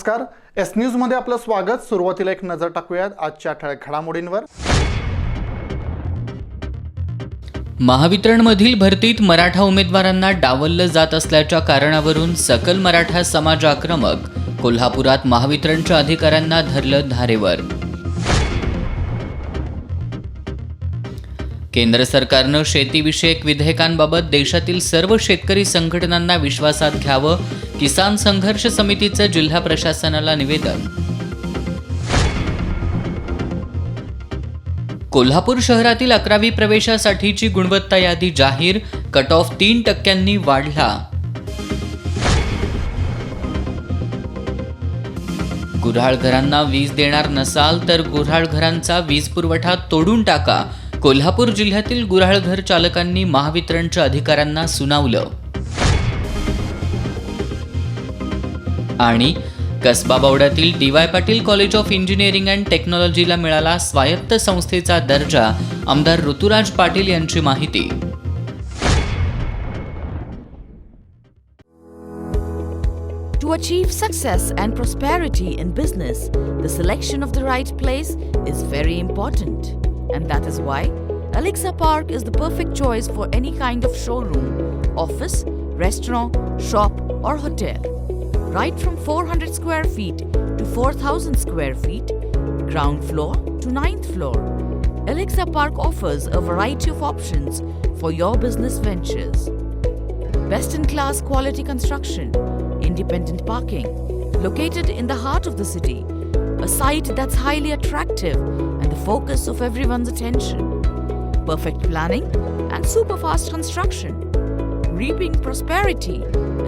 नमस्कार, S news मध्ये आपलं स्वागत। सुरुवातीला एक नजर टाकूयात आजच्या ठळक घडामोडींवर। महावितरणमधील भरतीत मराठा उमेदवारांना डावललं जात असल्याच्या कारणावरून सकल मराठा समाज आक्रमक। कोल्हापुरात महावितरणच्या अधिकाऱ्यांना धरलं धारेवर। केंद्र सरकारनं शेतीविषयक विधेयकांबाबत देशातील सर्व शेतकरी संघटनांना विश्वासात घ्यावं, किसान संघर्ष समितीचं जिल्हा प्रशासनाला निवेदन। कोल्हापूर शहरातील 11वी प्रवेशासाठीची गुणवत्ता यादी जाहीर, कट ऑफ 3% वाढला। गुऱ्हाळघरांना वीज देणार नसाल तर गुऱ्हाळघरांचा वीज पुरवठा तोडून टाका। कोल्हापूर जिल्ह्यातील गुऱ्हाळघर चालकांनी महावितरणच्या अधिकाऱ्यांना सुनावलं। आणि कसबा बावड्यातील D Y. Patil college of engineering and टेक्नॉलॉजीला मिळाला स्वायत्त संस्थेचा दर्जा। आमदार ऋतुराज पाटील यांची माहिती। To achieve success and prosperity in business, the selection of the right place is very important. And that is why Alexa Park is the perfect choice for any kind of showroom, office, restaurant, shop or hotel. Right from 400 square feet to 4,000 square feet, ground floor to 9th floor, Alexa Park offers a variety of options for your business ventures. Best-in-class quality construction, independent parking, located in the heart of the city, a site that's highly attractive and the focus of everyone's attention. Perfect planning and super fast construction. Reaping prosperity,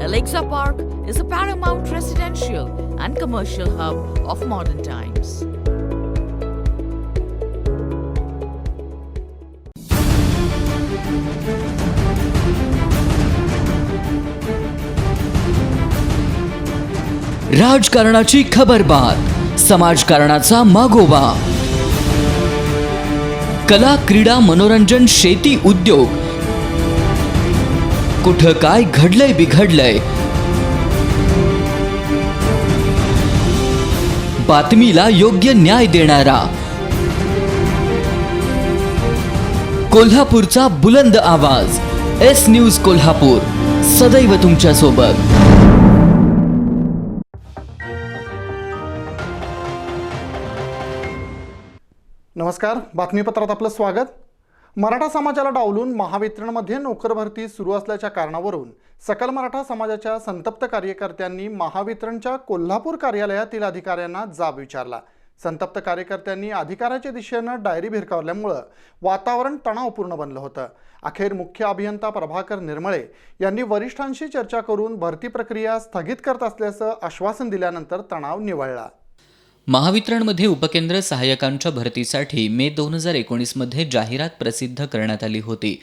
Alexa Park is a paramount residential and commercial hub of modern times. राजकारणाची खबरबात, समाजकारणाचा मागोवा, कला, क्रीडा, मनोरंजन, शेती, उद्योग, कुठं काय घडलंय बिघडलंय, बातमीला योग्य न्याय देणारा कोल्हापूरचा बुलंद आवाज, एस न्यूज कोल्हापूर, सदैव तुमच्या सोबत। नमस्कार, बातमीपत्रात आपलं स्वागत। मराठा समाजाला डावलून महावितरणमध्ये नोकर भरती सुरू असल्याच्या कारणावरून सकल मराठा समाजाच्या संतप्त कार्यकर्त्यांनी महावितरणच्या कोल्हापूर कार्यालयातील अधिकाऱ्यांना जाब विचारला। संतप्त कार्यकर्त्यांनी अधिकाऱ्याच्या दिशेनं डायरी भिरकावल्यामुळे वातावरण तणावपूर्ण बनलं होतं। अखेर मुख्य अभियंता प्रभाकर निर्मळे यांनी वरिष्ठांशी चर्चा करून भरती प्रक्रिया स्थगित करत असल्याचं आश्वासन दिल्यानंतर तणाव निवळला। महावितरणमध्ये उपकेंद्र सहाय्यकांच्या भरतीसाठी मे 2019 मध्ये जाहिरात प्रसिद्ध करण्यात आली होती।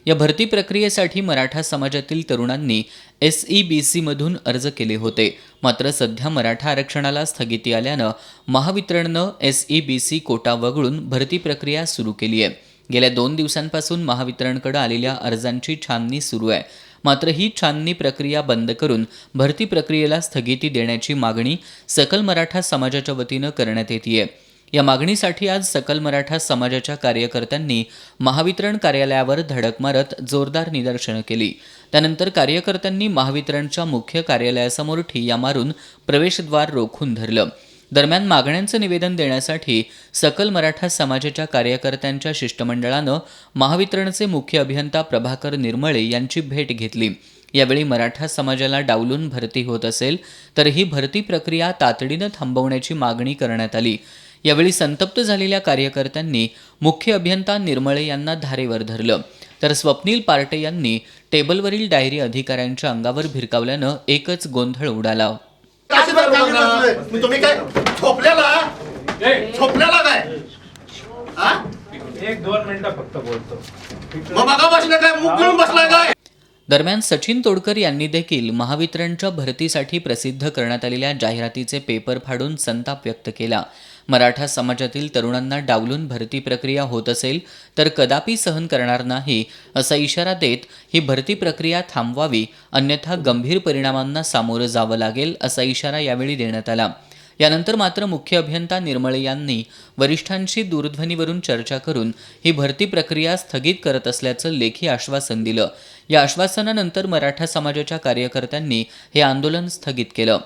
या भरती प्रक्रियेसाठी मराठा समाजातील तरुणांनी SEBC मधून अर्ज केले होते। मात्र सध्या मराठा आरक्षणाला स्थगिती आल्यानं महावितरणनं SEBC कोटा वगळून भरती प्रक्रिया सुरू केली आहे। गेल्या 2 दिवसांपासून महावितरणकडे आलेल्या अर्जांची छाननी सुरू आहे। मात्र ही छाननी प्रक्रिया बंद करून भरती प्रक्रियेला स्थगिती देण्याची मागणी सकल मराठा समाजाच्या वतीनं करण्यात येतेय। या मागणीसाठी आज सकल मराठा समाजाच्या कार्यकर्त्यांनी महावितरण कार्यालयावर धडक मारत जोरदार निदर्शनं केली। त्यानंतर कार्यकर्त्यांनी महावितरणच्या मुख्य कार्यालयासमोर ठिय्या मारून प्रवेशद्वार रोखून धरलं। दरम्यान मागण्यांचं निवेदन देण्यासाठी सकल मराठा समाजाच्या कार्यकर्त्यांच्या शिष्टमंडळानं महावितरणचे मुख्य अभियंता प्रभाकर निर्मळे यांची भेट घेतली। यावेळी मराठा समाजाला डावलून भरती होत असेल तर ही भरती प्रक्रिया तातडीनं थांबवण्याची मागणी करण्यात आली। यावेळी संतप्त झालेल्या कार्यकर्त्यांनी मुख्य अभियंता निर्मळे यांना धारेवर धरलं, तर स्वप्नील पार्टे यांनी टेबलवरील डायरी अधिकाऱ्यांच्या अंगावर भिरकावल्यानं एकच गोंधळ उडाला। तुम्ही काय झोपल्याला काय? एक 2 मिनिटं फक्त बोलतो। मग मागापासून काय मुख गिळून बसलाय काय? दरम्यान सचिन तोडकर यांनी देखील महावितरणच्या भरतीसाठी प्रसिद्ध करण्यात आलेल्या जाहिरातीचे पेपर फाडून संताप व्यक्त केला। मराठा समाजातील तरुणांना डावलून भरती प्रक्रिया होत असेल तर कदापि सहन करणार नाही असा इशारा देत ही भरती प्रक्रिया थांबवावी, अन्यथा गंभीर परिणामांना सामोरं जावं लागेल असा इशारा यावेळी देण्यात आला. यानंतर मात्र मुख्य अभियंता निर्मळे यांनी वरिष्ठांशी दूरध्वनीवरून चर्चा करून ही भरती प्रक्रिया स्थगित करत असल्याचं लेखी आश्वासन दिलं. या आश्वासनानंतर मराठा समाजाच्या कार्यकर्त्यांनी हे आंदोलन स्थगित केलं.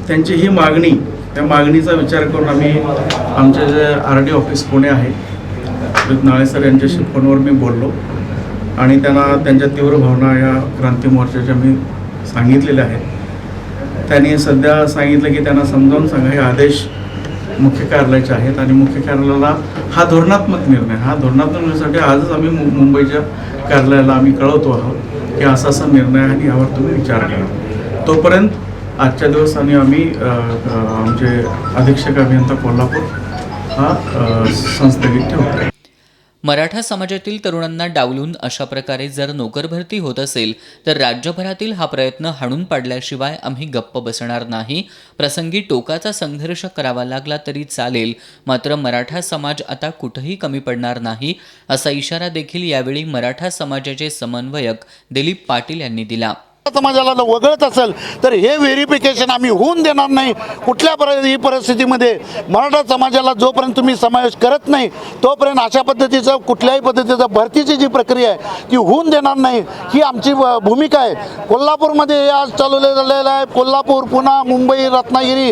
त्यांची ही मागणी, त्या मागणीचा विचार करून आम्ही आमचे जे RD ऑफिस पुणे आहे, नाळे सर यांच्याशी फोनवर मी बोललो आणि त्यांना त्यांच्या तीव्र भावना या क्रांती मोर्चाच्या मी सांगितलेल्या आहेत. त्यांनी सध्या सांगितलं की त्यांना समजावून सांगा, हे आदेश मुख्य कार्यालयाचे आहेत आणि मुख्य कार्यालयाला हा धोरणात्मक निर्णयासाठी आजच आम्ही मुंबईच्या कार्यालयाला आम्ही कळवतो आहोत की असा निर्णय आहे आणि यावर तुम्ही विचार करा. तोपर्यंत आजच्या दिवस आणि आम्ही आमचे अधीक्षक अभियंता कोल्हापूर हा संस्थगित ठेवतो. मराठा समाजातील तरुणांना डावलून अशा प्रकारे जर नोकर भरती होत असेल तर राज्यभरातील हा प्रयत्न हाणून पाडल्याशिवाय आम्ही गप्प बसणार नाही. प्रसंगी टोकाचा संघर्ष करावा लागला तरी चालेल, मात्र मराठा समाज आता कुठेही कमी पडणार नाही असा इशारा देखील यावेळी मराठा समाजाचे समन्वयक दिलीप पाटील यांनी दिला. समाजाला वगळत असेल तर हे व्हेरिफिकेशन आम्ही होऊन देणार नाही. कुठल्या परिस्थितीमध्ये मराठा समाजाला जोपर्यंत तुम्ही समावेश करत नाही तोपर्यंत अशा पद्धतीचं कुठल्याही पद्धतीचं भरतीची जी प्रक्रिया आहे ती होऊन देणार नाही, ही आमची भूमिका आहे. कोल्हापूरमध्ये हे आज चालवलेलं आहे. कोल्हापूर, पुणे, मुंबई, रत्नागिरी,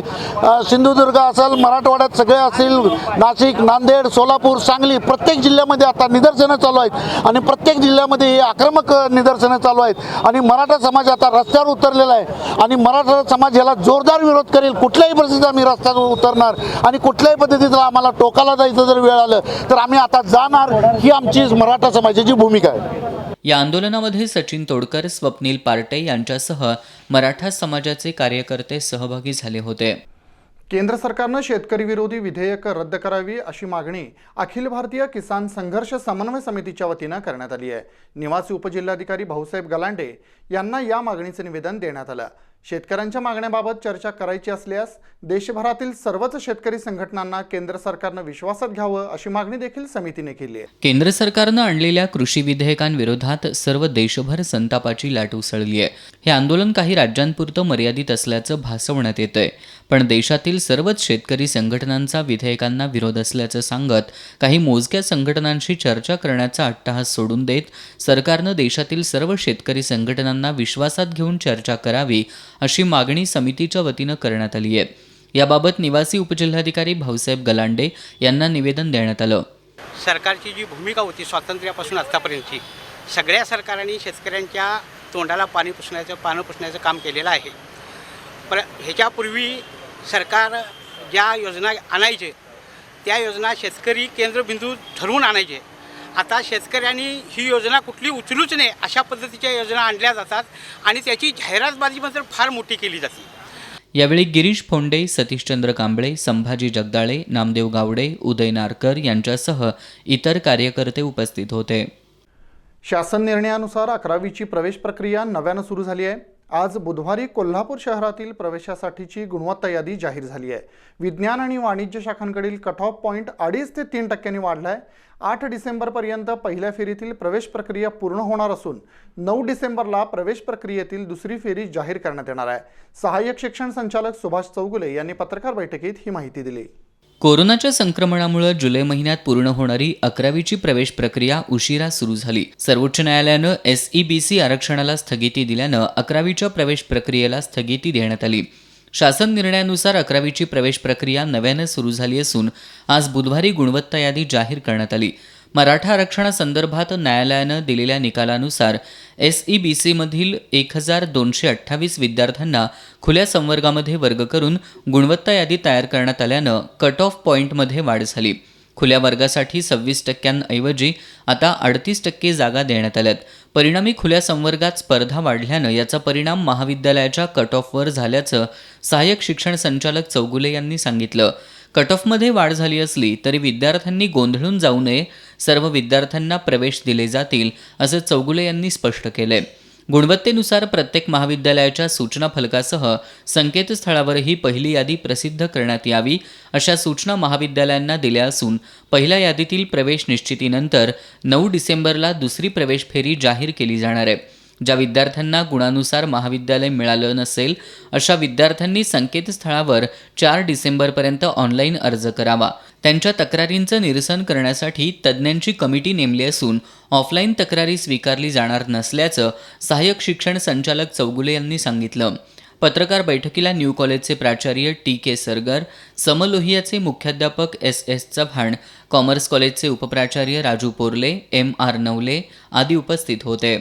सिंधुदुर्ग असेल, मराठवाड्यात सगळे असतील, नाशिक, नांदेड, सोलापूर, सांगली, प्रत्येक जिल्ह्यामध्ये आता निदर्शनं चालू आहेत आणि प्रत्येक जिल्ह्यामध्ये हे आक्रमक निदर्शनं चालू आहेत आणि मराठा समाज आता रस्त्यावर उतरलेला आहे आणि मराठा समाज याला जोरदार विरोध करेल. कुठल्याही परिस्थितीत आम्ही रस्त्यावर उतरणार आणि कुठल्याही पद्धतीचं आम्हाला टोकाला जायचं जर वेळ आलं तर आम्ही आता जाणार, ही आमची मराठा समाजाची भूमिका आहे. या आंदोलनामध्ये सचिन तोडकर, स्वप्नील पार्टे यांच्यासह मराठा समाजाचे कार्यकर्ते सहभागी झाले होते. केंद्र सरकारनं शेतकरी विरोधी विधेयक रद्द करावी अशी मागणी अखिल भारतीय किसान संघर्ष समन्वय समितीच्या वतीनं करण्यात आली आहे. निवासी उपजिल्हाधिकारी भाऊसाहेब गलांडे यांना या मागणीचे निवेदन देण्यात आलं. शेतकऱ्यांच्या मागण्याबाबत चर्चा करायची असल्यास देशभरातील सर्वच शेतकरी संघटनांना केंद्र सरकारनं विश्वासात घ्यावं अशी मागणी देखील समितीने केली आहे. केंद्र सरकारनं आणलेल्या कृषी विधेयकांविरोधात सर्व देशभर संतापाची लाट उसळली आहे. हे आंदोलन काही राज्यांपुरतं मर्यादित असल्याचं भासवण्यात येतंय, पण देशातील सर्वच शेतकरी संघटनांचा विधेयकांना विरोध असल्याचं सांगत काही मोजक्या संघटनांशी चर्चा करण्याचा अट्टहास सोडून देत सरकारनं देशातील सर्व शेतकरी संघटनांना विश्वासात घेऊन चर्चा करावी अशी मागणी समितीच्या वतीनं करण्यात आली आहे. याबाबत निवासी उपजिल्हाधिकारी भाऊसाहेब गलांडे यांना निवेदन देण्यात आलं. सरकारची जी भूमिका होती स्वातंत्र्यापासून आत्तापर्यंतची, सगळ्या सरकारांनी शेतकऱ्यांच्या तोंडाला पाणी पुसण्याचं काम केलेलं आहे. पण ह्याच्यापूर्वी सरकार ज्या योजना आणायचे त्या योजना शेतकरी केंद्रबिंदू ठरवून आणायचे. आता शेतकऱ्यांनी ही योजना कुठली उचलूच नाही अशा पद्धतीच्या योजना आणल्या जातात आणि त्याची जाहिरातबाजी मात्र फार मोठी केली जाते. यावेळी गिरीश फोंडे, सतीशचंद्र कांबळे, संभाजी जगदाळे, नामदेव गावडे, उदय नारकर यांच्यासह इतर कार्यकर्ते उपस्थित होते. शासन निर्णयानुसार 11वीची प्रवेश प्रक्रिया नव्यानं सुरू झाली आहे. आज बुधवारी कोल्हापूर शहरातील प्रवेशासाठीची गुणवत्ता यादी जाहीर झाली आहे. विज्ञान आणि वाणिज्य शाखांकडील कट ऑफ पॉईंट 2.5 ते 3% वाढला आहे. 8 डिसेंबरपर्यंत पहिल्या फेरीतील प्रवेश प्रक्रिया पूर्ण होणार असून 9 डिसेंबरला प्रवेश प्रक्रियेतील दुसरी फेरी जाहीर करण्यात येणार आहे. सहाय्यक शिक्षण संचालक सुभाष चौगुले यांनी पत्रकार बैठकीत ही माहिती दिली. कोरोनाच्या संक्रमणामुळे जुलै महिन्यात पूर्ण होणारी 11वीची प्रवेश प्रक्रिया उशिरा सुरू झाली. सर्वोच्च न्यायालयानं SEBC आरक्षणाला स्थगिती दिल्यानं 11वीच्या प्रवेश प्रक्रियेला स्थगिती देण्यात आली. शासन निर्णयानुसार 11वीची प्रवेश प्रक्रिया नव्यानं सुरू झाली असून आज बुधवारी गुणवत्ता यादी जाहीर करण्यात आली. मराठा आरक्षणासंदर्भात न्यायालयानं दिलेल्या निकालानुसार SEBCमधील 1228 विद्यार्थ्यांना खुल्या संवर्गामध्ये वर्ग करून गुणवत्ता यादी तयार करण्यात आल्यानं कट ऑफ पॉईंटमध्ये वाढ झाली. खुल्या वर्गासाठी 26% आता 38% जागा देण्यात आल्यात. परिणामी खुल्या संवर्गात स्पर्धा वाढल्यानं याचा परिणाम महाविद्यालयाच्या कट ऑफवर झाल्याचं सहाय्यक शिक्षण संचालक चौगुले यांनी सांगितलं. कट ऑफमध्ये वाढ झाली असली तरी विद्यार्थ्यांनी गोंधळून जाऊ नये, सर्व विद्यार्थ्यांना प्रवेश दिले जातील असं चौगुले यांनी स्पष्ट केलंय. गुणवत्तेनुसार प्रत्येक महाविद्यालयाच्या सूचना फलकासह संकेतस्थळावरही पहिली यादी प्रसिद्ध करण्यात यावी अशा सूचना महाविद्यालयांना दिल्या असून पहिल्या यादीतील प्रवेश निश्चितीनंतर 9 डिसेंबरला दुसरी प्रवेश फेरी जाहीर केली जाणार आहे. ज्या विद्यार्थ्यांना गुणानुसार महाविद्यालय मिळालं नसेल अशा विद्यार्थ्यांनी संकेतस्थळावर 4 डिसेंबरपर्यंत ऑनलाईन अर्ज करावा. त्यांच्या तक्रारींचं निरसन करण्यासाठी तज्ज्ञांची कमिटी नेमली असून ऑफलाईन तक्रारी स्वीकारली जाणार नसल्याचं सहाय्यक शिक्षण संचालक चौगुले यांनी सांगितलं. पत्रकार बैठकीला न्यू कॉलेजचे प्राचार्य TK सरगर, समलोहियाचे मुख्याध्यापक SS चव्हाण, कॉमर्स कॉलेजचे उपप्राचार्य राजू पोर्ले, MR नवले आदी उपस्थित होते.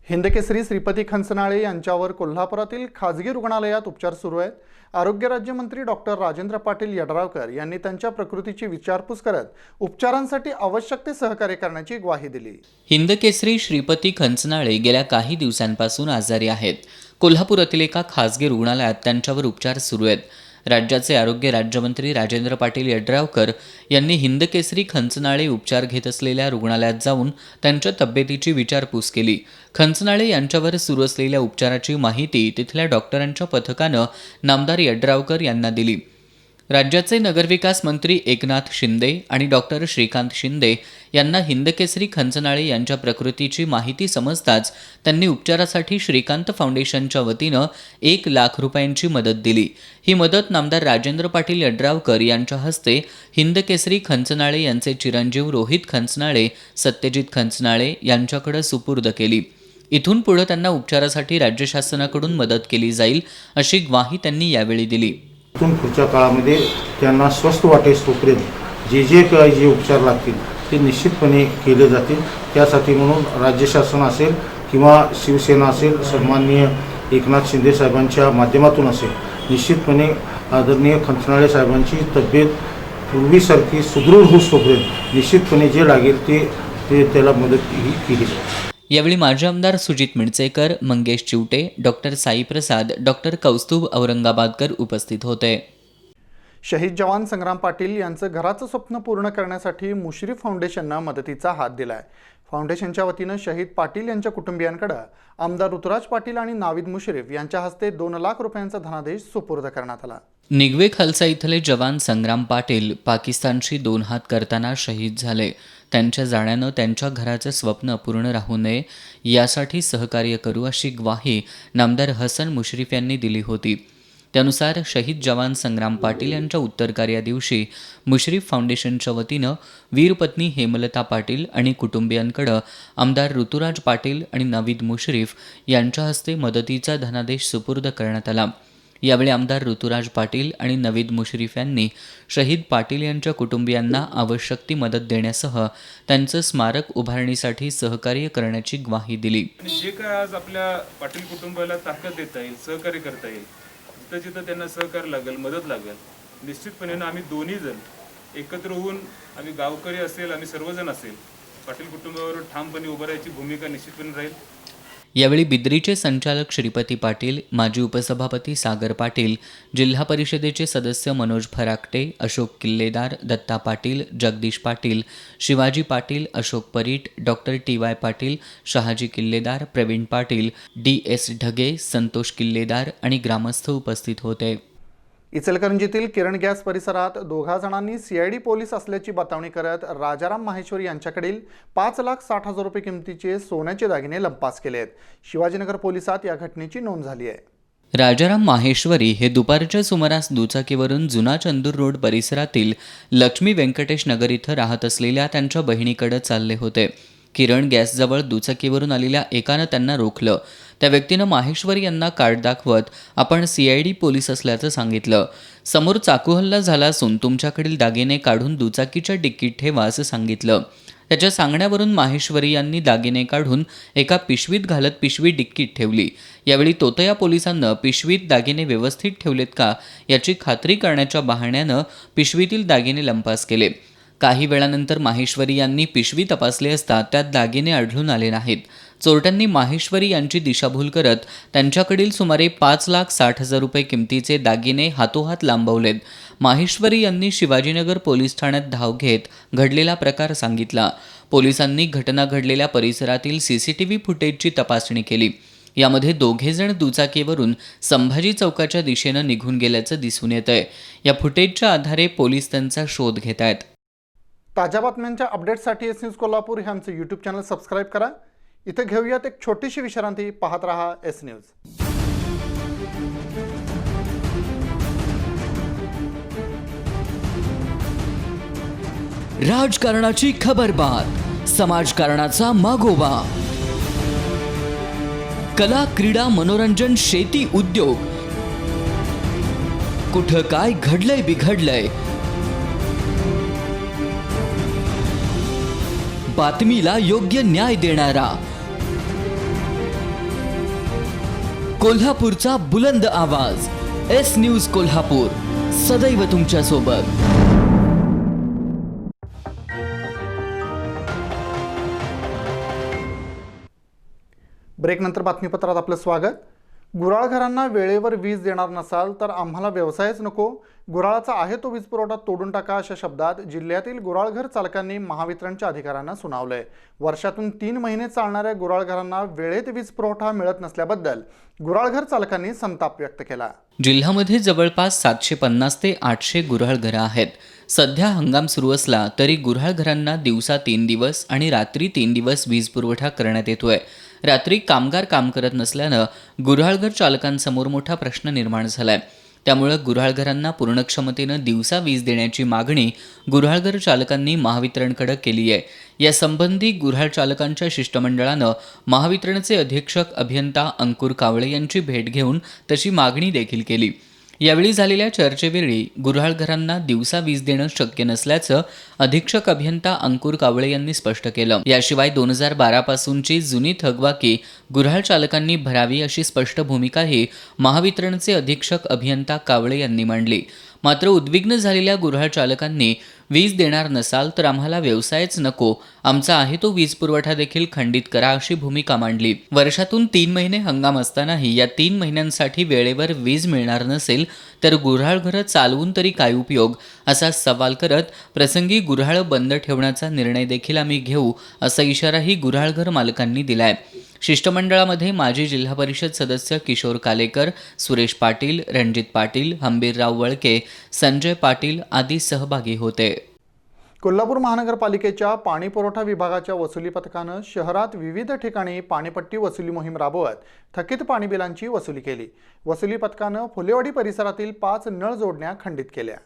हिंदकेसरी श्रीपती खंचनाळे यांच्यावर कोल्हापुरातील खाजगी रुग्णालयात उपचार सुरू आहेत. आरोग्य राज्यमंत्री डॉक्टर राजेंद्र पाटील यड्रावकर यांनी त्यांच्या प्रकृतीची विचारपूस करत उपचारांसाठी आवश्यक ते सहकार्य करण्याची ग्वाही दिली. हिंदकेसरी श्रीपती खंचनाळे गेल्या काही दिवसांपासून आजारी आहेत. कोल्हापुरातील एका खासगी रुग्णालयात त्यांच्यावर उपचार सुरू आहेत. राज्याचे आरोग्य राज्यमंत्री राजेंद्र पाटील यड्रावकर यांनी हिंदकेसरी खंचनाळे उपचार घेत असलेल्या रुग्णालयात जाऊन त्यांच्या तब्येतीची विचारपूस केली. खंचनाळे यांच्यावर सुरू असलेल्या उपचाराची माहिती तिथल्या डॉक्टरांच्या पथकानं नामदार यड्रावकर यांना दिली. राज्याचे नगरविकास मंत्री एकनाथ शिंदे आणि डॉक्टर श्रीकांत शिंदे यांना हिंदकेसरी खंचनाळे यांच्या प्रकृतीची माहिती समजताच त्यांनी उपचारासाठी श्रीकांत फाउंडेशनच्या वतीनं 1 लाख रुपयांची मदत दिली. ही मदत नामदार राजेंद्र पाटील यड्रावकर यांच्या हस्ते हिंदकेसरी खंचनाळे यांचे चिरंजीव रोहित खंचनाळे, सत्यजित खंचनाळे यांच्याकडे सुपूर्द केली. इथून पुढे त्यांना उपचारासाठी राज्य शासनाकडून मदत केली जाईल अशी ग्वाही त्यांनी यावेळी दिली. इथून पुढच्या काळामध्ये त्यांना स्वस्थ वाटेस तोपर्यंत जे उपचार लागतील ते निश्चितपणे केले जातील. त्यासाठी म्हणून राज्य शासन असेल किंवा शिवसेना असेल, सन्माननीय एकनाथ शिंदे साहेबांच्या माध्यमातून असेल, निश्चितपणे आदरणीय खंचनाळे साहेबांची तब्येत पूर्वीसारखी सुदृढ होऊस तोपर्यंत निश्चितपणे जे लागेल ते त्याला मदतही केली जाईल. यावेळी माजी आमदार सुजित मिणचेकर, मंगेश चिवटे, डॉक्टर साई प्रसाद, डॉक्टर कौस्तुभ औरंगाबादकर उपस्थित होते. शहीद जवान संग्राम पाटील यांचं घराचं स्वप्न पूर्ण करण्यासाठी मुश्रीफ फाउंडेशननं मदतीचा हात दिलाय. फाउंडेशनच्या वतीनं शहीद पाटील यांच्या कुटुंबियांकडे आमदार ऋतुराज पाटील आणि नाविद मुश्रीफ यांच्या हस्ते 2 लाख रुपयांचा धनादेश सुपूर्द करण्यात आला. निगवे खालसा इथले जवान संग्राम पाटील पाकिस्तानशी 2 हात करताना शहीद झाले. त्यांच्या जाण्यानं त्यांच्या घराचं स्वप्न पूर्ण राहू नये यासाठी सहकार्य करू अशी ग्वाही नामदार हसन मुश्रीफ यांनी दिली होती. त्यानुसार शहीद जवान संग्राम पाटील यांच्या उत्तरकार्या दिवशी मुश्रीफ फाउंडेशनच्या वतीनं वीरपत्नी हेमलता पाटील आणि कुटुंबियांकडे आमदार ऋतुराज पाटील आणि नाविद मुश्रीफ यांच्या हस्ते मदतीचा धनादेश सुपूर्द करण्यात आला. यावेळी आमदार ऋतुराज पाटील आणि नवीद मुश्रीफ यांनी शहीद पाटील यांच्या कुटुंबियांना आवश्यक ती मदत देण्यासह त्यांचं स्मारक उभारणीसाठी सहकार्य करण्याची ग्वाही दिली. जे काय आज आपल्या पाटील कुटुंबाला ताकद देता येईल, सहकार्य करता येईल, जिथं जिथं त्यांना सहकार्य लागेल, मदत लागेल, निश्चितपणे आम्ही दोन्ही जण एकत्र होऊन, आम्ही गावकरी असेल, आम्ही सर्वजण असेल, पाटील कुटुंबावर ठामपणे उभं राहायची भूमिका निश्चितपणे राहील. यावेळी बिद्रीचे संचालक श्रीपती पाटील, माजी उपसभापती सागर पाटील, जिल्हा परिषदेचे सदस्य मनोज फराकटे, अशोक किल्लेदार, दत्ता पाटील, जगदीश पाटील, शिवाजी पाटील, अशोक परीट, डॉक्टर TY पाटील, शहाजी किल्लेदार, प्रवीण पाटील, DS ढगे, संतोष किल्लेदार आणि ग्रामस्थ उपस्थित होते. इचलकरंजीतील किरण गॅस परिसरात 2 जणांनी CID पोलीस असल्याची बतावणी करत राजाराम माहेश्वरी यांच्याकडील 5,60,000 रुपये किमतीचे सोन्याचे दागिने लंपास केले आहेत. शिवाजीनगर पोलिसात या घटनेची नोंद झाली आहे. राजाराम माहेश्वरी हे दुपारच्या सुमारास दुचाकीवरून जुना चंदूर रोड परिसरातील लक्ष्मी व्यंकटेश नगर इथं राहत असलेल्या त्यांच्या बहिणीकडे चालले होते. किरण गॅसजवळ दुचाकीवरून आलेल्या एकानं त्यांना रोखलं. त्या व्यक्तीनं माहेश्वरी यांना कार्ड दाखवत आपण CID पोलीस असल्याचं सांगितलं. समोर चाकू हल्ला झाला असून तुमच्याकडील दागिने काढून दुचाकीच्या डिक्कीत ठेवा असं सांगितलं. त्याच्या सांगण्यावरून माहेश्वरी यांनी दागिने काढून एका पिशवीत घालत पिशवी डिक्कीत ठेवली. यावेळी तोतया पोलिसांना पिशवीत दागिने व्यवस्थित ठेवलेत का याची खात्री करण्याच्या बहाण्यानं पिशवीतील दागिने लंपास केले. काही वेळानंतर माहेश्वरी यांनी पिशवी तपासली असता त्यात दागिने आढळून आले नाहीत. चोरट्यांनी माहेश्वरी यांची दिशाभूल करत त्यांच्याकडील सुमारे 5,60,000 रुपये किमतीचे दागिने हातोहात लांबवलेत. माहेश्वरी यांनी शिवाजीनगर पोलीस ठाण्यात धाव घेत घडलेला प्रकार सांगितला. पोलिसांनी घटना घडलेल्या परिसरातील CCTV फुटेजची तपासणी केली. यामध्ये दोघेजण दुचाकीवरून संभाजी चौकाच्या दिशेनं निघून गेल्याचं दिसून येतंय. या फुटेजच्या आधारे पोलीस त्यांचा शोध घेत आहेत. ताज्या बातम्यांच्या अपडेट्ससाठी एस न्यूज कोल्हापूर हे आमचं यूट्यूब चॅनल सबस्क्राईब करा. इथे घेऊयात एक छोटीशी विश्रांती. पाहत रहा एस न्यूज. राजकारणाची खबरबात, समाजकारणाचा मागोवा, कला, क्रीडा, मनोरंजन, शेती, उद्योग, कुठं काय घडलंय बिघडलंय, बातमीला योग्य न्याय देणारा, कोल्हापूरचा बुलंद आवाज. एस न्यूज कोल्हापूर, सदैव तुमच्या सोबत. ब्रेकनंतर बातमीपत्रात आपलं स्वागत. गुऱ्हाळघरांना वेळेवर वीज देणार नसाल तर आम्हाला व्यवसायच नको, गुऱ्हाळाचा आहे तो वीज पुरवठा तोडून टाका, अशा शब्दात जिल्ह्यातील गुऱ्हाळघर चालकांनी महावितरणच्या अधिकाऱ्यांना सुनावलंय. वर्षातून 3 महिने चालणाऱ्या गुऱ्हाळघरांना वेळेत वीज पुरवठा मिळत नसल्याबद्दल गुऱ्हाळघर चालकांनी संताप व्यक्त केला. जिल्ह्यामध्ये जवळपास 750 ते 800 गुऱ्हाळघरं आहेत. सध्या हंगाम सुरू असला तरी गुऱ्हाळघरांना दिवसा 3 दिवस आणि रात्री 3 दिवस वीज पुरवठा करण्यात येतोय. रात्री कामगार काम करत नसल्यानं गुऱ्हाळघर चालकांसमोर मोठा प्रश्न निर्माण झालाय. त्यामुळे गुऱ्हाळघरांना पूर्ण क्षमतेनं दिवसा वीज देण्याची मागणी गुऱ्हाळघर चालकांनी महावितरणकडे केली आहे. यासंबंधी गुऱ्हाळ चालकांच्या शिष्टमंडळानं महावितरणचे अधीक्षक अभियंता अंकुर कावळे यांची भेट घेऊन तशी मागणी देखील केली. यावेळी झालेल्या चर्चेवेळी गुऱ्हाळघरांना दिवसा वीज देणं शक्य नसल्याचं अधीक्षक अभियंता अंकुर कावळे यांनी स्पष्ट केलं. याशिवाय 2012 पासूनची जुनी थकबाकी गुऱ्हाळ चालकांनी भरावी अशी स्पष्ट भूमिकाही महावितरणचे अधीक्षक अभियंता कावळे यांनी मांडली. मात्र उद्विग्न झालेल्या गुऱ्हाळ चालकांनी वीज देणार नसाल तर आम्हाला व्यवसायच नको, आमचा आहे तो वीज पुरवठा देखील खंडित करा अशी भूमिका मांडली. वर्षातून 3 महिने हंगाम असतानाही या 3 महिन्यांसाठी वेळेवर वीज मिळणार नसेल तर गुऱ्हाळघरं चालवून तरी काय उपयोग, असा सवाल करत प्रसंगी गुऱ्हाळं बंद ठेवण्याचा निर्णय देखील आम्ही घेऊ असा इशाराही गुऱ्हाळघर मालकांनी दिलाय. शिष्टमंडळामध्ये माजी जिल्हा परिषद सदस्य किशोर कालेकर, सुरेश पाटील, रणजित पाटील, हंबीरराव वळके, संजय पाटील आदी सहभागी होते. कोल्हापूर महानगरपालिकेच्या पाणी पुरवठा विभागाच्या वसुली पथकानं शहरात विविध ठिकाणी पाणीपट्टी वसुली मोहीम राबवत थकीत पाणी बिलांची वसुली केली. वसुली पथकानं फुलेवाडी परिसरातील 5 नळ जोडण्या खंडित केल्या.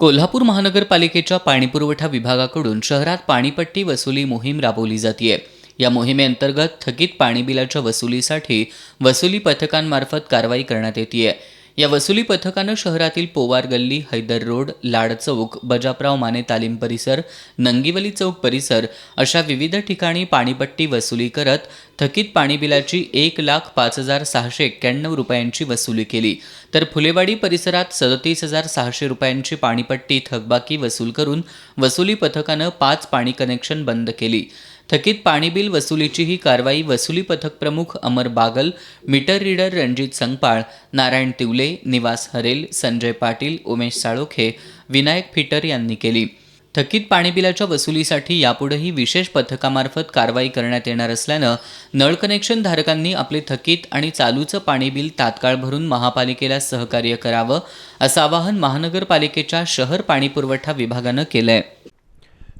कोल्हापूर महानगरपालिकेच्या पाणीपुरवठा विभागाकडून शहरात पाणीपट्टी वसुली मोहीम राबवली जाते. या मोहिमेअंतर्गत थकीत पाणी बिलाच्या वसुलीसाठी वसुली पथकांमार्फत कारवाई करण्यात येते. या वसुली पथकानं शहरातील पोवार गल्ली, हैदर रोड, लाड चौक, बजापराव माने तालीम परिसर, नंगीवली चौक परिसर अशा विविध ठिकाणी पाणीपट्टी वसुली करत थकीत पाणी बिलाची 1,05,691 रुपयांची वसुली केली. तर फुलेवाडी परिसरात 37,600 रुपयांची पाणीपट्टी थकबाकी वसूल करून वसुली पथकानं 5 पाणी कनेक्शन बंद केली. थकीत पाणी बिल वसुलीची ही कारवाई वसुली पथक प्रमुख अमर बागल, मीटर रीडर रणजित संगपाळ, नारायण तिवले, निवास हरेल, संजय पाटील, उमेश साळोखे, विनायक फिटर यांनी केली. थकीत पाणी बिलाच्या वसुलीसाठी यापुढेही विशेष पथकामार्फत कारवाई करण्यात येणार असल्यानं नळ कनेक्शन धारकांनी आपले थकीत आणि चालूचं पाणी बिल तात्काळ भरून महापालिकेला सहकार्य करावं असं आवाहन महानगरपालिकेच्या शहर पाणीपुरवठा विभागानं केलंय.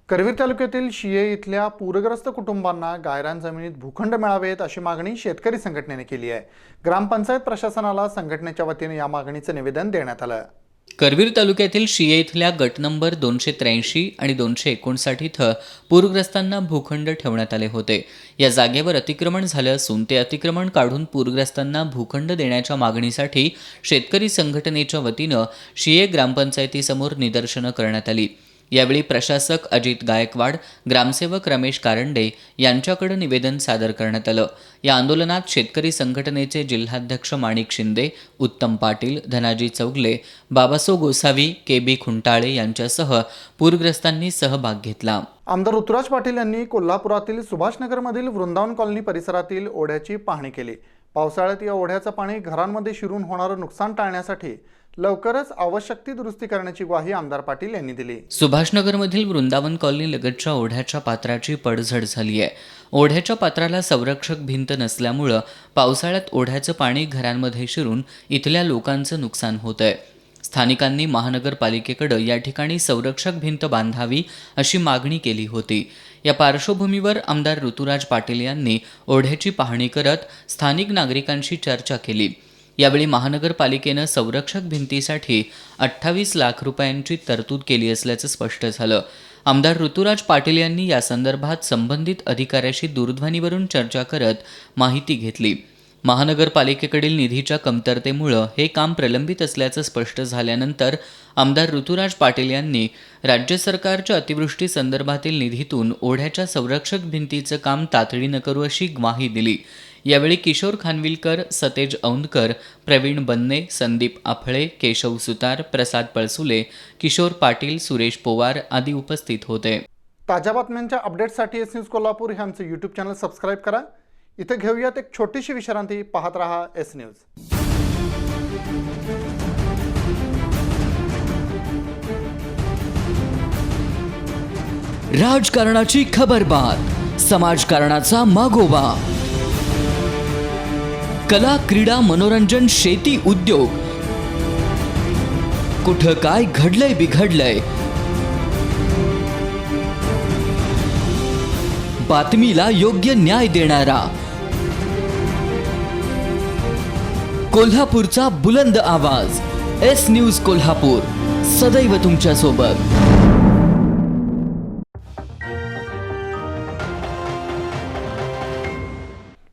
करवीर तालुक्यातील शिये इथल्या पूरग्रस्त कुटुंबांना गायरान जमिनीत भूखंड मिळावेत अशी मागणी शेतकरी संघटनेने केली आहे. ग्रामपंचायत प्रशासनाला संघटनेच्या वतीने या मागणीचं निवेदन देण्यात आलं. करवीर तालुक्यातील शिये इथल्या गट नंबर 283 आणि 259 इथं पूरग्रस्तांना भूखंड ठेवण्यात आले होते. या जागेवर अतिक्रमण झालं असून ते अतिक्रमण काढून पूरग्रस्तांना भूखंड देण्याच्या मागणीसाठी शेतकरी संघटनेच्या वतीनं शिये ग्रामपंचायतीसमोर निदर्शनं करण्यात आली. यावेळी प्रशासक अजित गायकवाड, ग्रामसेवक रमेश कारंडे यांच्याकडे निवेदन सादर करण्यात आलं. या आंदोलनात शेतकरी संघटनेचे जिल्हाध्यक्ष माणिक शिंदे, उत्तम पाटील, धनाजी चौगले, बाबासो गोसावी, KB खुंटाळे यांच्यासह पूरग्रस्तांनी सहभाग घेतला. आमदार ऋतुराज पाटील यांनी कोल्हापुरातील सुभाषनगरमधील वृंदावन कॉलनी परिसरातील ओढ्याची पाहणी केली. पावसाळ्यात या ओढ्याचं पाणी घरांमध्ये शिरून होणारं नुकसान टाळण्यासाठी लवकरच आवश्यक ती दुरुस्ती करण्याची ग्वाही आमदार पाटील यांनी दिली. सुभाषनगरमधील वृंदावन कॉलनी लगतच्या ओढ्याच्या पात्राची पडझड झाली आहे. ओढ्याच्या पात्राला संरक्षक भिंत नसल्यामुळं पावसाळ्यात ओढ्याचं पाणी घरांमध्ये शिरून इथल्या लोकांचं नुकसान होत आहे. स्थानिकांनी महानगरपालिकेकडे या ठिकाणी संरक्षक भिंत बांधावी अशी मागणी केली होती. या पार्श्वभूमीवर आमदार ऋतुराज पाटील यांनी ओढ्याची पाहणी करत स्थानिक नागरिकांशी चर्चा केली. यावेळी महानगरपालिकेनं संरक्षक भिंतीसाठी 28 लाख रुपयांची तरतूद केली असल्याचं स्पष्ट झालं. आमदार ऋतुराज पाटील यांनी या संदर्भात संबंधित अधिकाऱ्याशी दूरध्वनीवरून चर्चा करत माहिती घेतली. महानगरपालिकेकडील निधीच्या कमतरतेमुळं हे काम प्रलंबित असल्याचं स्पष्ट झाल्यानंतर आमदार ऋतुराज पाटील यांनी राज्य सरकारच्या अतिवृष्टी संदर्भातील निधीतून ओढ्याच्या संरक्षक भिंतीचं काम तातडीनं करू अशी ग्वाही दिली. यावेळी किशोर खानविलकर, सतेज औंधकर, प्रवीण बन्ने, संदीप आफळे, केशव सुतार, प्रसाद पळसुले, किशोर पाटील, सुरेश पोवार आदी उपस्थित होते. ताज्या बातम्यांच्या अपडेटसाठी एस न्यूज कोल्हापूर हे आमचं यूट्यूब चॅनल सबस्क्राईब करा. इथे घेऊयात एक छोटीशी विश्रांती. पाहत रहा एस न्यूज. राजकारणाची खबरबात, समाजकारणाचा मागोवा, कला, क्रीडा, मनोरंजन, शेती, उद्योग, कुठं काय घडलंय बिघडलंय, बातमीला योग्य न्याय देणारा, कोल्हापूरचा बुलंद आवाज. एस न्यूज कोल्हापूर, सदैव तुमच्या सोबत.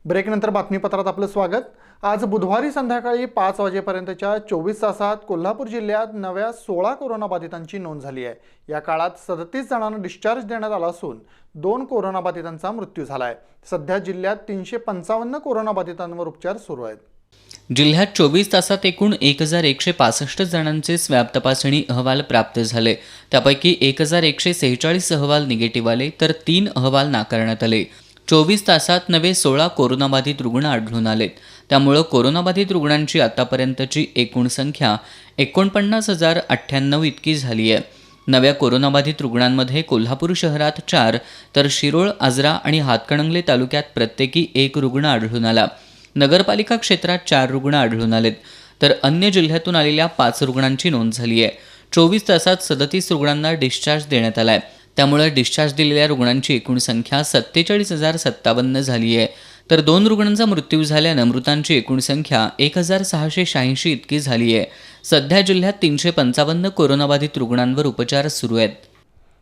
ब्रेकनंतर बातमीपत्रात आपलं स्वागत. आज बुधवारी संध्याकाळी 5 वाजेपर्यंतच्या 24 तासात कोल्हापूर जिल्ह्यात नव्या 16 कोरोनाबाधितांची नोंद झाली आहे. या काळात 37 जणांना डिस्चार्ज देण्यात आला असून 2 कोरोनाबाधितांचा मृत्यू झाला आहे. सध्या जिल्ह्यात 355 कोरोनाबाधितांवर उपचार सुरू आहेत. जिल्ह्यात 24 तासात एकूण 1165 जणांचे स्वॅब तपासणी अहवाल प्राप्त झाले. त्यापैकी 1146 अहवाल निगेटिव्ह आले तर 3 अहवाल नाकारण्यात आले. 24 तासात नवे 16 कोरोनाबाधित रुग्ण आढळून आलेत. त्यामुळं कोरोनाबाधित रुग्णांची आतापर्यंतची एकूण संख्या 49,098 इतकी झाली आहे. नव्या कोरोनाबाधित रुग्णांमध्ये कोल्हापूर शहरात 4 तर शिरोळ, आजरा आणि हातकणंगले तालुक्यात प्रत्येकी 1 रुग्ण आढळून आला. नगरपालिका क्षेत्रात 4 रुग्ण आढळून आलेत तर अन्य जिल्ह्यातून आलेल्या 5 रुग्णांची नोंद झाली आहे. 24 तासात 37 रुग्णांना डिस्चार्ज देण्यात आला आहे. त्यामुळे डिस्चार्ज दिलेल्या रुग्णांची एकूण संख्या 47,057 झाली आहे तर 2 रुग्णांचा मृत्यू झाल्यानं मृतांची एकूण संख्या 1,686 इतकी झाली आहे. सध्या जिल्ह्यात 355 कोरोनाबाधित रुग्णांवर उपचार सुरू आहेत.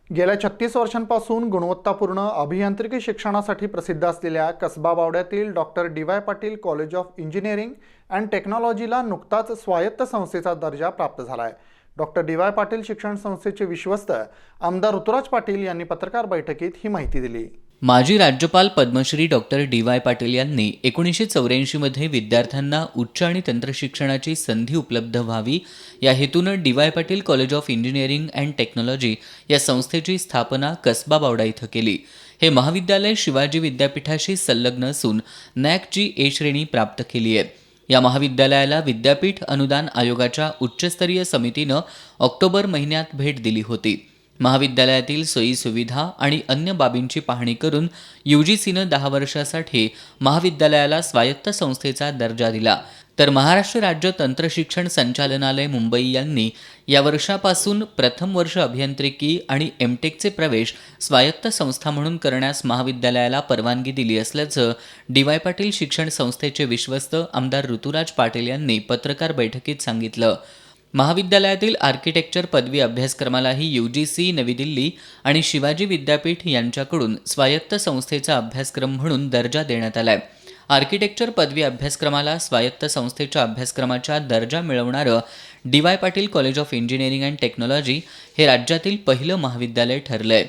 गेल्या 36 वर्षांपासून गुणवत्तापूर्ण अभियांत्रिकी शिक्षणासाठी प्रसिद्ध असलेल्या कसबा बावड्यातील doctor D Y. Patil college of engineering and टेक्नॉलॉजीला नुकताच स्वायत्त संस्थेचा दर्जा प्राप्त झाला आहे. Doctor D Y. पाटील शिक्षण संस्थेचे विश्वस्त आमदार ऋतुराज पाटील यांनी पत्रकार बैठकीत ही माहिती दिली. माजी राज्यपाल पद्मश्री डॉक्टर डी.वाय. पाटील यांनी 1984 मध्ये विद्यार्थ्यांना उच्च आणि तंत्रशिक्षणाची संधी उपलब्ध व्हावी या हेतूनं DY. Patil college of engineering and technology या संस्थेची स्थापना कसबा बावडा इथं केली. हे महाविद्यालय शिवाजी विद्यापीठाशी संलग्न असून NAAC A श्रेणी प्राप्त केली आहे. या महाविद्यालयाला विद्यापीठ अनुदान आयोगाच्या उच्चस्तरीय समितीनं ऑक्टोबर महिन्यात भेट दिली होती. महाविद्यालयातील सोयी सुविधा आणि अन्य बाबींची पाहणी करून UGCनं 10 वर्षासाठी महाविद्यालयाला स्वायत्त संस्थेचा दर्जा दिला. तर महाराष्ट्र राज्य तंत्रशिक्षण संचालनालय मुंबई यांनी या वर्षापासून प्रथम वर्ष अभियांत्रिकी आणि एमटेकचे प्रवेश स्वायत्त संस्था म्हणून करण्यास महाविद्यालयाला परवानगी दिली असल्याचं डी.वाय. पाटील शिक्षण संस्थेचे विश्वस्त आमदार ऋतुराज पाटील यांनी पत्रकार बैठकीत सांगितलं. महाविद्यालयातील आर्किटेक्चर पदवी अभ्यासक्रमालाही UGC, नवी दिल्ली आणि शिवाजी विद्यापीठ यांच्याकडून स्वायत्त संस्थेचा अभ्यासक्रम म्हणून दर्जा देण्यात आलाय. आर्किटेक्चर पदवी अभ्यासक्रमाला स्वायत्त संस्थेच्या अभ्यासक्रमाचा दर्जा मिळवणारं D Y. Patil college of engineering and technology हे राज्यातील पहिलं महाविद्यालय ठरलंय.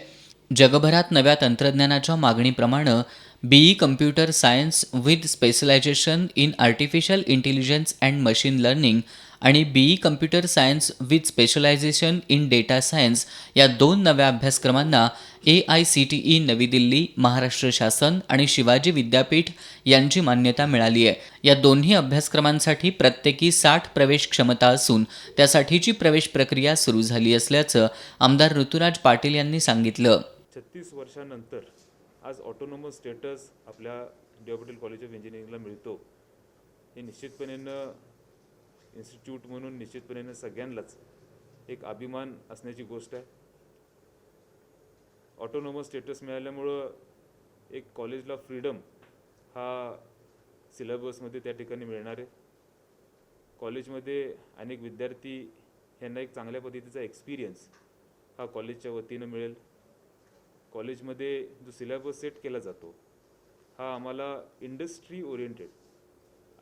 जगभरात नव्या तंत्रज्ञानाच्या मागणीप्रमाणे BE computer science with specialisation in artificial intelligence and machine learning आणि BE computer science with specialisation in data science या 2 नव्या अभ्यासक्रमांना AICTE नवी दिल्ली, महाराष्ट्र शासन आणि शिवाजी विद्यापीठ यांची मान्यता मिळाली आहे. या दोन्ही अभ्यासक्रमांसाठी प्रत्येकी 60 प्रवेश क्षमता असून त्यासाठीची प्रवेश प्रक्रिया सुरू झाली असल्याचं आमदार ऋतुराज पाटील यांनी सांगितलं. 36 वर्षानंतर आज ऑटोनॉमस स्टेटस आपल्या डी पाटील कॉलेज ऑफ इंजिनिअरिंगला मिळतो. हे निश्चितपणेनं इन्स्टिट्यूट म्हणून निश्चितपणेनं सगळ्यांनाच एक अभिमान असण्याची गोष्ट आहे. ऑटोनॉमस स्टेटस मिळाल्यामुळं एक कॉलेजला फ्रीडम हा सिलेबसमध्ये त्या ठिकाणी मिळणार आहे. कॉलेजमध्ये अनेक विद्यार्थी यांना एक चांगल्या पद्धतीचा एक्सपिरियन्स हा कॉलेजच्या वतीनं मिळेल. कॉलेजमध्ये जो सिलेबस सेट केला जातो हा आम्हाला इंडस्ट्री ओरिएंटेड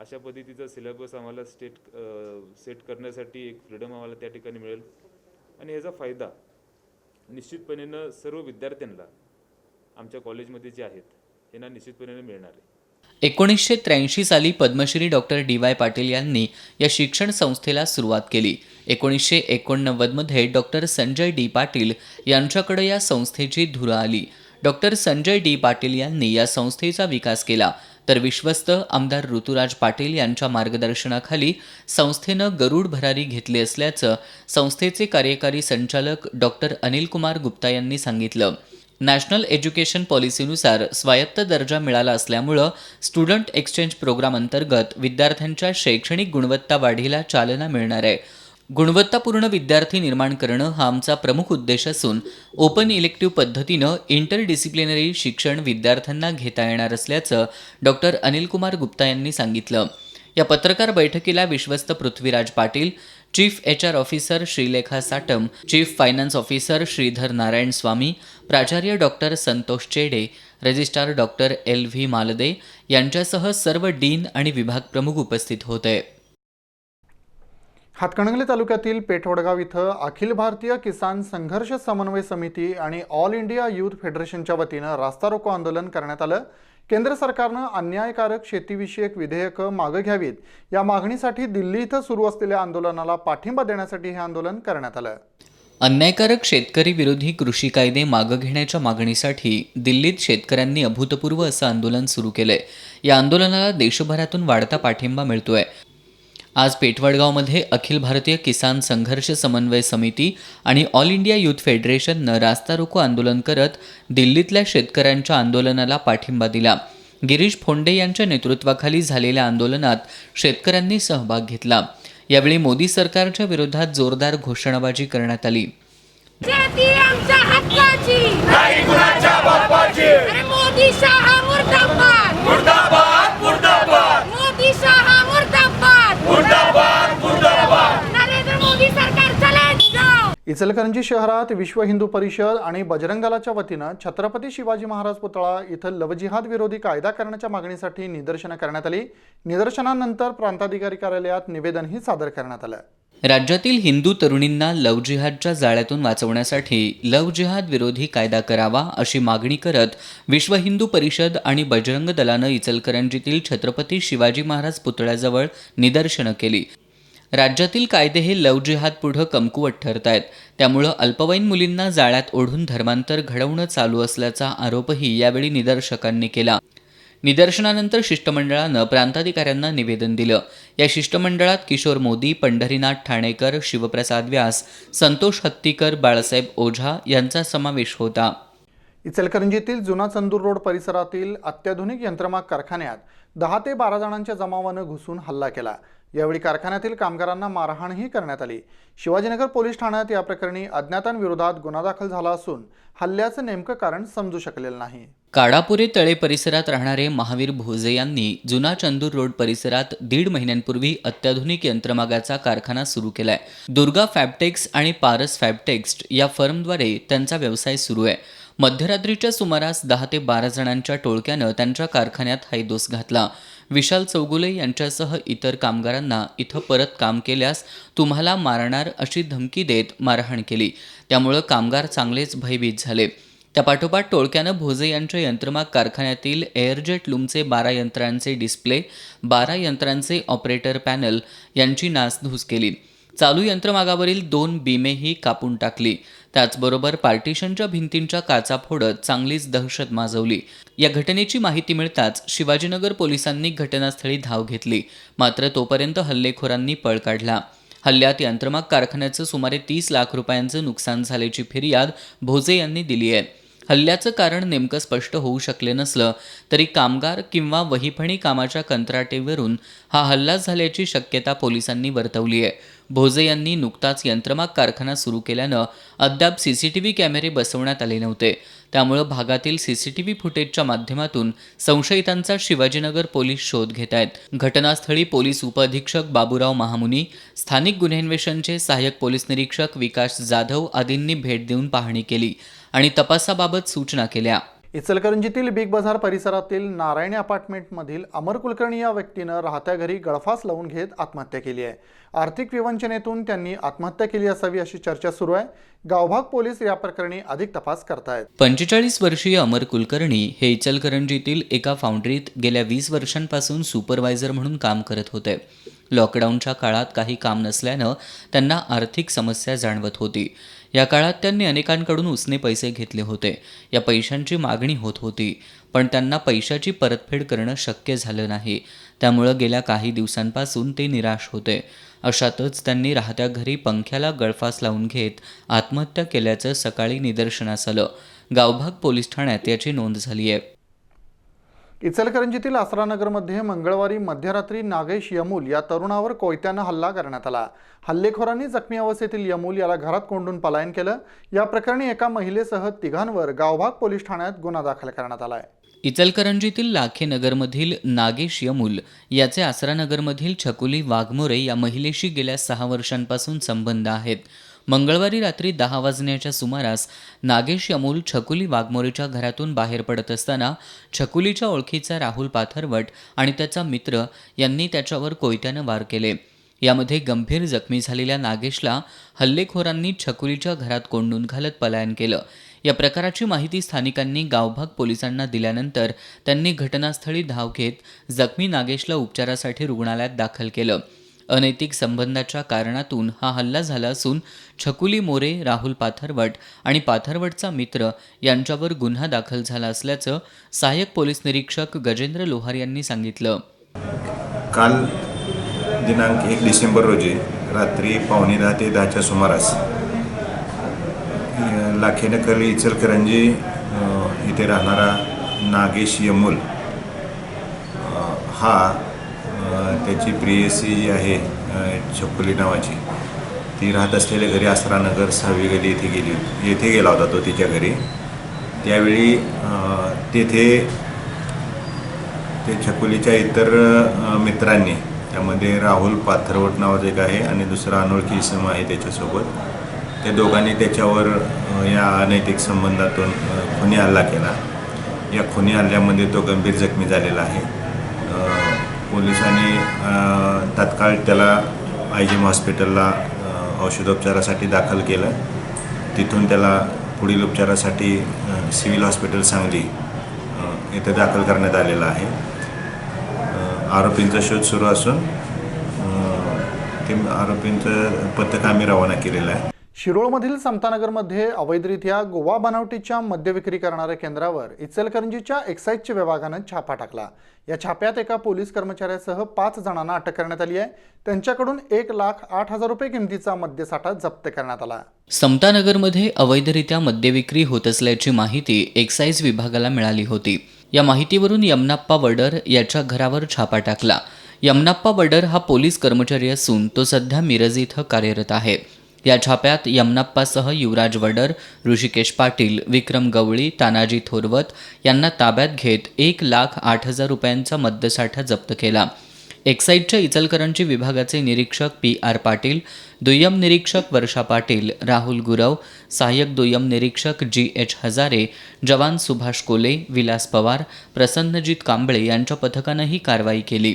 अशा पद्धतीचा सिलेबस आम्हाला सेट करण्यासाठी एक फ्रीडम आम्हाला त्या ठिकाणी मिळेल आणि याचा फायदा निश्चितपणेनं सर्व विद्यार्थ्यांना आमच्या कॉलेजमध्ये जे आहेत यांना निश्चितपणे मिळणार आहे. 1983 साली पद्मश्री डॉक्टर DY पाटील यांनी या शिक्षण संस्थेला सुरुवात केली. 1989 मध्ये डॉक्टर संजय D पाटील यांच्याकडे या संस्थेची धुरा आली. डॉक्टर संजय D पाटील यांनी या संस्थेचा विकास केला तर विश्वस्त आमदार ऋतुराज पाटील यांच्या मार्गदर्शनाखाली संस्थेनं गरुड भरारी घेतली असल्याचं संस्थेचे कार्यकारी संचालक डॉक्टर अनिल कुमार गुप्ता यांनी सांगितलं. नॅशनल एज्युकेशन पॉलिसीनुसार स्वायत्त दर्जा मिळाला असल्यामुळं स्टुडंट एक्सचेंज प्रोग्राम अंतर्गत विद्यार्थ्यांच्या शैक्षणिक गुणवत्ता वाढीला चालना मिळणार आहे. गुणवत्तापूर्ण विद्यार्थी निर्माण करणं हा आमचा प्रमुख उद्देश असून ओपन इलेक्टिव्ह पद्धतीनं इंटरडिसिप्लिनरी शिक्षण विद्यार्थ्यांना घेता येणार असल्याचं डॉक्टर अनिल कुमार गुप्ता यांनी सांगितलं. या पत्रकार बैठकीला विश्वस्त Prithviraj Patil, chief HR officer Shrilekha Satam, chief finance officer Shridhar Narayan Swami, प्राचार्य डॉक्टर संतोष चेडे, रजिस्ट्रार डॉक्टर LV मालदे यांच्यासह सर्व डीन आणि विभाग प्रमुख उपस्थित होते. हातकणंगले तालुक्यातील पेठवडगाव इथं अखिल भारतीय किसान संघर्ष समन्वय समिती आणि ऑल इंडिया यूथ फेडरेशनच्या वतीनं रास्ता रोको आंदोलन करण्यात आलं. केंद्र सरकारनं अन्यायकारक शेतीविषयक विधेयकं मागं घ्यावीत या मागणीसाठी दिल्ली इथं सुरू असलेल्या आंदोलनाला पाठिंबा देण्यासाठी हे आंदोलन करण्यात आलं. अन्यायकारक शेतकरी विरोधी कृषी कायदे मागं घेण्याच्या मागणीसाठी दिल्लीत शेतकऱ्यांनी अभूतपूर्व असं आंदोलन सुरू केलंय. या आंदोलनाला देशभरातून वाढता पाठिंबा मिळतोय. आज पेठवडगावमध्ये अखिल भारतीय किसान संघर्ष समन्वय समिती आणि ऑल इंडिया यूथ फेडरेशननं रास्ता रोको आंदोलन करत दिल्लीतल्या शेतकऱ्यांच्या आंदोलनाला पाठिंबा दिला. गिरीश फोंडे यांच्या नेतृत्वाखाली झालेल्या आंदोलनात शेतकऱ्यांनी सहभाग घेतला. यावेळी मोदी सरकारच्या विरोधात जोरदार घोषणाबाजी करण्यात आली. शेती आमच्या हक्काची नाही कुणाच्या बापाची. अरे मोदी शहा मुर्दाबाद मुर्दाबाद मुर्दाबाद. मोदी शहा मुर्दाबाद मुर्दाबाद मुर्दाबाद. नरेंद्र मोदी सरकार चले जाओ. इचलकरंजी शहरात विश्व हिंदू परिषद आणि बजरंग दलाच्या वतीनं छत्रपती शिवाजी महाराज पुतळा इथं लवजिहाद विरोधी कायदा करण्याच्या मागणीसाठी निदर्शनं करण्यात आली. निदर्शनानंतर प्रांताधिकारी कार्यालयात निवेदनही सादर करण्यात आलं. राज्यातील हिंदू तरुणींना लव्ह जिहादच्या जाळ्यातून वाचवण्यासाठी लव्ह जिहाद विरोधी कायदा करावा अशी मागणी करत विश्व हिंदू परिषद आणि बजरंग दलानं इचलकरंजीतील छत्रपती शिवाजी महाराज पुतळ्याजवळ निदर्शनं केली. राज्यातील कायदे हे लव्ह जिहाद पुढं कमकुवत ठरत आहेत. त्यामुळं अल्पवयीन मुलींना जाळ्यात ओढून धर्मांतर घडवणं चालू असल्याचा आरोपही यावेळी निदर्शकांनी केला. निदर्शनानंतर शिष्टमंडळानं प्रांताधिकाऱ्यांना निवेदन दिलं. या शिष्टमंडळात किशोर मोदी, पंढरीनाथ ठाणेकर, शिवप्रसाद व्यास, संतोष हत्तीकर, बाळासाहेब ओझा यांचा समावेश होता. इचलकरंजीतील जुना चंदूर रोड परिसरातील अत्याधुनिक यंत्रमाग कारखान्यात 10 ते 12 जणांच्या जमावानं घुसून हल्ला केला. यावेळी कारखान्यातील कामगारांना मारहाणही करण्यात आली. शिवाजीनगर पोलीस ठाण्यात या प्रकरणी अज्ञातांविरोधात गुन्हा दाखल झाला असून हल्ल्याचं नेमकं कारण समजू शकलेलं नाही. काडापुरे तळे परिसरात राहणारे महावीर भोजे यांनी जुना चंदूर रोड परिसरात 1.5 महिन्यांपूर्वी अत्याधुनिक यंत्रमागाचा कारखाना सुरू केलाय. दुर्गा फॅबटेक्स आणि पारस फॅबटेक्स या फर्मद्वारे त्यांचा व्यवसाय सुरू आहे. मध्यरात्रीच्या सुमारास 10 ते 12 जणांच्या टोळक्यानं त्यांच्या कारखान्यात हैदोस घातला. विशाल चौगुले यांच्यासह इतर कामगारांना इथं परत काम केल्यास तुम्हाला मारणार अशी धमकी देत मारहाण केली. त्यामुळं कामगार चांगलेच भयभीत झाले. त्यापाठोपाठ टोळक्यानं भोजे यांच्या यंत्रमाग कारखान्यातील एअरजेट लूमचे 12 यंत्रांचे डिस्प्ले, 12 यंत्रांचे ऑपरेटर पॅनल यांची नासधूस केली. चालू यंत्रमागावरील 2 बीमेही कापून टाकली. त्याचबरोबर पार्टिशनच्या भिंतींच्या काचा फोडत चांगलीच दहशत माजवली. या घटनेची माहिती मिळताच शिवाजीनगर पोलिसांनी घटनास्थळी धाव घेतली. मात्र तोपर्यंत हल्लेखोरांनी पळ काढला. हल्ल्यात यंत्रमाग कारखान्याचं सुमारे 30 लाख रुपयांचं नुकसान झाल्याची फिर्याद भोजे यांनी दिली आहे. हल्ल्याचं कारण नेमकं स्पष्ट होऊ शकले नसलं तरी कामगार किंवा वहीफणी कामाच्या कंत्राटीवरून हा हल्ला झाल्याची शक्यता पोलिसांनी वर्तवली आहे. भोजे यांनी नुकताच यंत्रमाग कारखाना सुरू केल्यानं अद्याप सीसीटीव्ही कॅमेरे बसवण्यात आले नव्हते. त्यामुळे भागातील सीसीटीव्ही फुटेजच्या माध्यमातून संशयितांचा शिवाजीनगर पोलीस शोध घेत आहेत. घटनास्थळी पोलीस उपअधीक्षक बाबूराव महामुनी, स्थानिक गुन्हे अन्वेषणचे सहाय्यक पोलीस निरीक्षक विकास जाधव आदींनी भेट देऊन पाहणी केली आणि तपासाबाबत सूचना केल्या. इचलकरंजीतील बिग बाजार परिसरातील नारायणी अपार्टमेंटमधील अमर कुलकर्णी या व्यक्तीनं राहत्या घरी गळफास लावून घेत आत्महत्या केली आहे. आर्थिक विवंचनेतून त्यांनी आत्महत्या केली असावी अशी चर्चा सुरू आहे. गावभाग पोलीस या प्रकरणी अधिक तपास करतायत. 45 वर्षीय अमर कुलकर्णी हे इचलकरंजीतील एका फाउंड्रीत गेल्या 20 वर्षांपासून सुपरवायझर म्हणून काम करत होते. लॉकडाऊनच्या काळात काही काम नसल्यानं त्यांना आर्थिक समस्या जाणवत होती. या काळात त्यांनी अनेकांकडून उसने पैसे घेतले होते. या पैशांची मागणी होत होती, पण त्यांना पैशाची परतफेड करणं शक्य झालं नाही. त्यामुळं गेल्या काही दिवसांपासून ते निराश होते. अशातच त्यांनी राहत्या घरी पंख्याला गळफास लावून घेत आत्महत्या केल्याचं सकाळी निदर्शनास आलं. गावभाग पोलीस ठाण्यात याची नोंद झाली आहे. इचलकरंजीतील आसरानगरमध्ये मंगळवारी मध्यरात्री नागेश यमूल या तरुणावर कोयत्यानं हल्ला करण्यात आला. हल्लेखोरांनी जखमी अवस्थेतील यमूल याला घरात कोंडून पलायन केलं. या प्रकरणी एका महिलेसह तिघांवर गावभाग पोलीस ठाण्यात गुन्हा दाखल करण्यात आला आहे. इचलकरंजीतील लाखेनगरमधील नागेश यमूल याचे आसरानगरमधील छकुली वाघमोरे या महिलेशी गेल्या 6 वर्षांपासून संबंध आहेत. मंगळवारी रात्री 10 वाजण्याच्या सुमारास नागेश यमूल छकुली वाघमोरेच्या घरातून बाहेर पडत असताना छकुलीच्या ओळखीचा राहुल पाथरवट आणि त्याचा मित्र यांनी त्याच्यावर कोयत्यानं वार केले. यामध्ये गंभीर जखमी झालेल्या नागेशला हल्लेखोरांनी छकुलीच्या घरात कोंडून घालत पलायन केलं. या प्रकाराची माहिती स्थानिकांनी गावभाग पोलिसांना दिल्यानंतर त्यांनी घटनास्थळी धाव घेत जखमी नागेशला उपचारासाठी रुग्णालयात दाखल केलं. अनैतिक संबंधाच्या कारणातून हा हल्ला झाला असून छकुली मोरे, राहुल पाथरवट आणि पाथरवटचा मित्र यांच्यावर गुन्हा दाखल झाला असल्याचं सहाय्यक पोलीस निरीक्षक गजेंद्र लोहार यांनी सांगितलं. काल दिनांक 1 डिसेंबर रोजी रात्री 9:15 ते 10च्या सुमारास लाखेनकर इचलकरंजी इथे राहणारा नागेश यमूल हा त्याची प्रेयसी जी आहे छकुली नावाची, ती राहत असलेल्या घरी आसरानगर 6वी गली येथे गेला होता तो तिच्या घरी. त्यावेळी तेथे ते छकुलीच्या इतर मित्रांनी, त्यामध्ये राहुल पाथरवट नावाचं एक आहे आणि दुसरा अनोळखी इसम आहे त्याच्यासोबत, त्या दोघांनी त्याच्यावर या अनैतिक संबंधातून खुनी हल्ला केला. या खुनी हल्ल्यामध्ये तो गंभीर जखमी झालेला आहे. पोलिसांनी तात्काळ त्याला IGM हॉस्पिटलला औषधोपचारासाठी दाखल केलं. तिथून त्याला पुढील उपचारासाठी सिव्हिल हॉस्पिटल सांगली येथे दाखल करण्यात आलेला आहे. आरोपींचा शोध सुरू असून ते आरोपींचं पथक आम्ही रवाना केलेलं आहे. शिरोळमधील समतानगरमध्ये अवैधरित्या गोवा बनावटीच्या मद्य विक्री करणाऱ्या केंद्रावर इचलकरंजीच्या एक्साईजच्या विभागानं छापा टाकला. या छाप्यात एका पोलीस कर्मचाऱ्यासह 5 जणांना अटक करण्यात आली आहे. त्यांच्याकडून 1,08,000 रुपये किमतीचा मद्यसाठा जप्त करण्यात आला. समतानगरमध्ये अवैधरित्या मद्य विक्री होत असल्याची माहिती एक्साईज विभागाला मिळाली होती. या माहितीवरून यमनाप्पा वडर याच्या घरावर छापा टाकला. यमनाप्पा वडर हा पोलीस कर्मचारी असून तो सध्या मिरज इथं कार्यरत आहे. या छाप्यात यमनाप्पासह युवराज वडर, ऋषिकेश पाटील, विक्रम गवळी, तानाजी थोरवत यांना ताब्यात घेत 1,08,000 रुपयांचा मद्यसाठा जप्त केला. एक्साईजच्या इचलकरंजी विभागाचे निरीक्षक PR पाटील, दुय्यम निरीक्षक वर्षा पाटील, राहुल गुरव, सहाय्यक दुय्यम निरीक्षक GH हजारे, जवान सुभाष कोले, विलास पवार, प्रसन्नजित कांबळे यांच्या पथकानं ही कारवाई केली.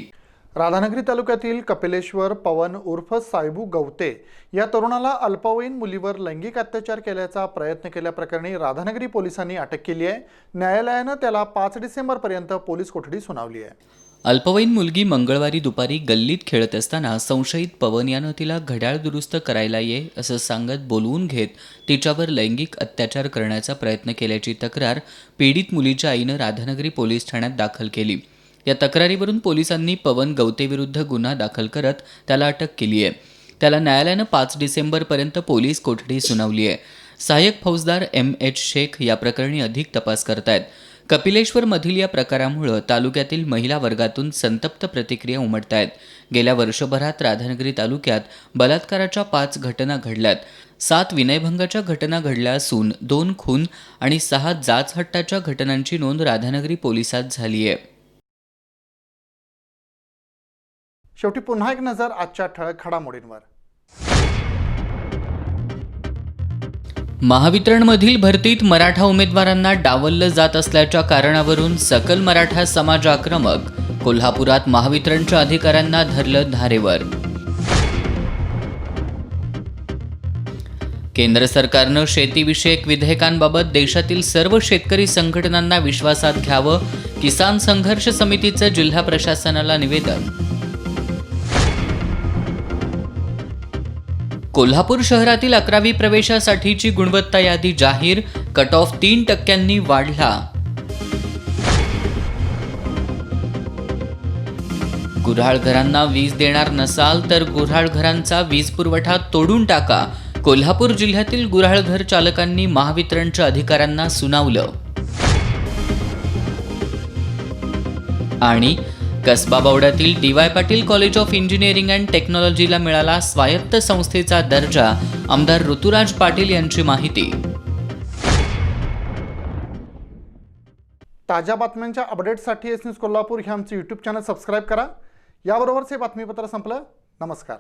राधानगरी तालुक्यातील कपिलेश्वर पवन उर्फ सायबू गवते या तरुणाला अल्पवयीन मुलीवर लैंगिक अत्याचार केल्याचा प्रयत्न केल्याप्रकरणी राधानगरी पोलिसांनी अटक केली आहे. न्यायालयानं त्याला 5 डिसेंबरपर्यंत पोलीस कोठडी सुनावली आहे. अल्पवयीन मुलगी मंगळवारी दुपारी गल्लीत खेळत असताना संशयित पवन यानं तिला घड्याळ दुरुस्त करायला ये असं सांगत बोलवून घेत तिच्यावर लैंगिक अत्याचार करण्याचा प्रयत्न केल्याची तक्रार पीडित मुलीच्या आईनं राधानगरी पोलीस ठाण्यात दाखल केली. या तक्रारीवरून पोलिसांनी पवन गवतेविरुद्ध गुन्हा दाखल करत त्याला अटक केली आहे. त्याला न्यायालयानं 5 डिसेंबरपर्यंत पोलीस कोठडी सुनावली आहे. सहाय्यक फौजदार M.H. शेख या प्रकरणी अधिक तपास करतायत. कपिलेश्वरमधील या प्रकारामुळे तालुक्यातील महिला वर्गातून संतप्त प्रतिक्रिया उमटतायत. गेल्या वर्षभरात राधानगरी तालुक्यात बलात्काराच्या 5 घटना घडल्यात. 7 विनयभंगाच्या घटना घडल्या असून 2 खून आणि 6 जाचहट्टाच्या घटनांची नोंद राधानगरी पोलिसात झाली आहे. शेवटी पुन्हा एक नजर आजच्या ठळक घडामोडींवर. महावितरणमधील भरतीत मराठा उमेदवारांना डावललं जात असल्याच्या कारणावरून सकल मराठा समाज आक्रमक. कोल्हापुरात महावितरणच्या अधिकाऱ्यांना धरलं धारेवर. केंद्र सरकारनं शेतीविषयक विधेयकांबाबत देशातील सर्व शेतकरी संघटनांना विश्वासात घ्यावं. किसान संघर्ष समितीचं जिल्हा प्रशासनाला निवेदन. कोल्हापूर शहरातील 11वी प्रवेशासाठीची गुणवत्ता यादी जाहीर. कट ऑफ 3% वाढला. गुऱ्हाळघरांना वीज देणार नसाल तर गुऱ्हाळघरांचा वीज पुरवठा तोडून टाका. कोल्हापूर जिल्ह्यातील गुऱ्हाळघर चालकांनी महावितरणच्या अधिकाऱ्यांना सुनावलं. आणि कसबा बावड्यातील D.Y. Patil college of engineering and टेक्नॉलॉजीला मिळाला स्वायत्त संस्थेचा दर्जा. आमदार ऋतुराज पाटील यांची माहिती. ताज्या बातम्यांच्या अपडेट्ससाठी एस न्यूज कोल्हापूर हे आमचे यूट्यूब चॅनल सबस्क्राईब करा. याबरोबरच हे बातमीपत्र संपलं. नमस्कार.